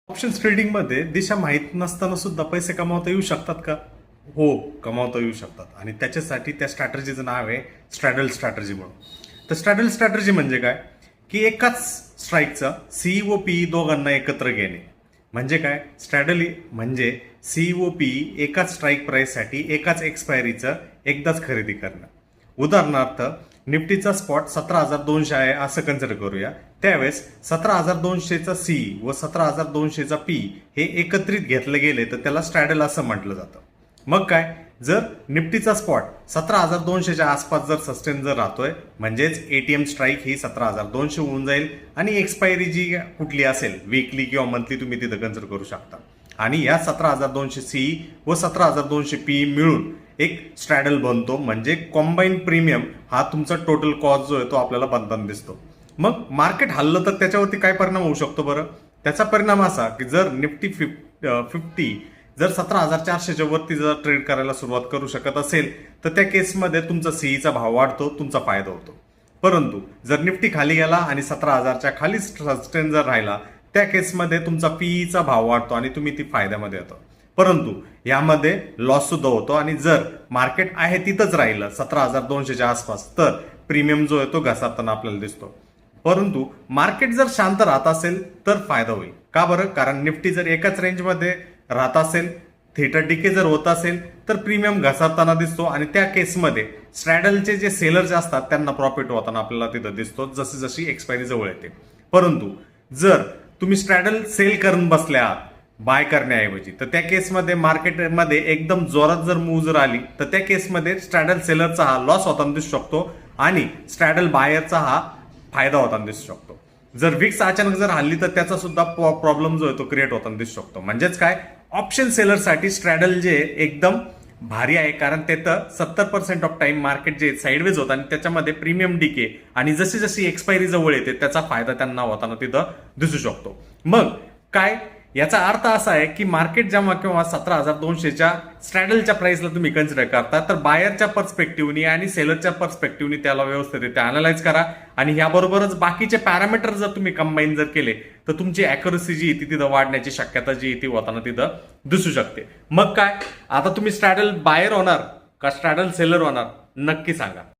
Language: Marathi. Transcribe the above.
ऑप्शन्स ट्रेडिंग मध्ये दिशा माहीत नसताना सुद्धा पैसे कमावता येऊ शकतात का? हो, कमावता येऊ शकतात. आणि त्याच्यासाठी त्या स्ट्रॅटर्जीचं नाव आहे स्ट्रॅडल स्ट्रॅटर्जी म्हणून. तर स्ट्रॅडल स्ट्रॅटर्जी म्हणजे काय की एकाच स्ट्राईकचा सी व पी दोघांना एकत्र घेणे. म्हणजे काय, स्ट्रॅडल म्हणजे सी व पी एकाच स्ट्राईक प्राइससाठी एकाच एक्सपायरीचं एकदाच खरेदी करणं. उदाहरणार्थ निफ्टीचा स्पॉट 17,200 आहे असं कन्सिडर करूया. त्यावेळेस 17,200चा सी व 17,200चा पी हे एकत्रित घेतले गेले तर त्याला स्ट्रॅडल असं म्हटलं जातं. मग काय, जर निफ्टीचा स्पॉट 17,200च्या आसपास जर सस्टेन जर राहतोय म्हणजेच एटीएम स्ट्राईक ही 17,200 होऊन जाईल आणि एक्सपायरी जी कुठली असेल वीकली किंवा मंथली तुम्ही तिथं कन्सिडर करू शकता. आणि या 17,200 सी व 17,200 पी मिळून एक स्ट्रॅडल बनतो. म्हणजे कॉम्बाईन प्रीमियम हा तुमचा टोटल कॉस्ट जो आहे तो आपल्याला बनताना दिसतो. मग मार्केट हल्लं तर त्याच्यावरती काय परिणाम होऊ शकतो बरं? त्याचा परिणाम असा की जर निफ्टी 50 जर 17,400च्या वरती जर ट्रेड करायला सुरुवात करू शकत असेल तर त्या केसमध्ये तुमचा सीईचा भाव वाढतो, तुमचा फायदा होतो. परंतु जर निफ्टी खाली गेला आणि 17,000च्या खाली सस्टेन जर राहिला त्या केसमध्ये तुमचा पीईचा भाव वाढतो आणि तुम्ही ती फायद्यामध्ये येतो. परंतु यामध्ये लॉस सुद्धा होतो. आणि जर मार्केट आहे तिथंच राहिलं 17,200च्या आसपास तर प्रीमियम जो आहे तो घसरताना आपल्याला दिसतो. परंतु मार्केट जर शांत राहत असेल तर फायदा होईल. का बरं? कारण निफ्टी जर एकाच रेंजमध्ये राहत असेल, थिटा डिके जर होत असेल तर प्रीमियम घसरताना दिसतो आणि त्या केसमध्ये स्ट्रॅडलचे जे सेलर्स असतात त्यांना प्रॉफिट होताना आपल्याला तिथं दिसतो जशी जशी एक्सपायरी जवळ येते. परंतु जर तुम्ही स्ट्रॅडल सेल करून बसले आहात बाय करण्याऐवजी तर त्या केसमध्ये मार्केटमध्ये एकदम जोरात जर मूव जर आली तर त्या केसमध्ये स्ट्रॅडल सेलरचा हा लॉस होताना दिसू शकतो आणि स्ट्रॅडल बायरचा हा फायदा होताना दिसू शकतो. जर विक्स अचानक जर हल्ली तर त्याचा सुद्धा प्रॉब्लेम जो आहे तो क्रिएट होताना दिसू शकतो. म्हणजेच काय, ऑप्शन सेलरसाठी स्ट्रॅडल जे एकदम भारी आहे कारण तिथं 70% ऑफ टाइम मार्केट जे साईडवेज होतं आणि त्याच्यामध्ये प्रीमियम डिके आणि जशी जशी एक्सपायरी जवळ येते त्याचा फायदा त्यांना होताना तिथं दिसू शकतो. मग काय, याचा अर्थ असा आहे की मार्केट जेव्हा किंवा 17,200च्या स्ट्रॅडलच्या प्राइसला तुम्ही कन्सिडर करता तर बायरच्या पर्स्पेक्टिव्हनी आणि सेलरच्या पर्स्पेक्टिव्हनी त्याला व्यवस्थितरित्या अनालाइज करा. आणि याबरोबरच बाकीचे पॅरामीटर जर तुम्ही कंबाईन जर केले तर तुमची अॅक्युरसी जी ती तिथं वाढण्याची शक्यता जी ती होताना तिथं दिसू शकते. मग काय, आता तुम्ही स्ट्रॅडल बायर होणार का स्ट्रॅडल सेलर होणार नक्की सांगा.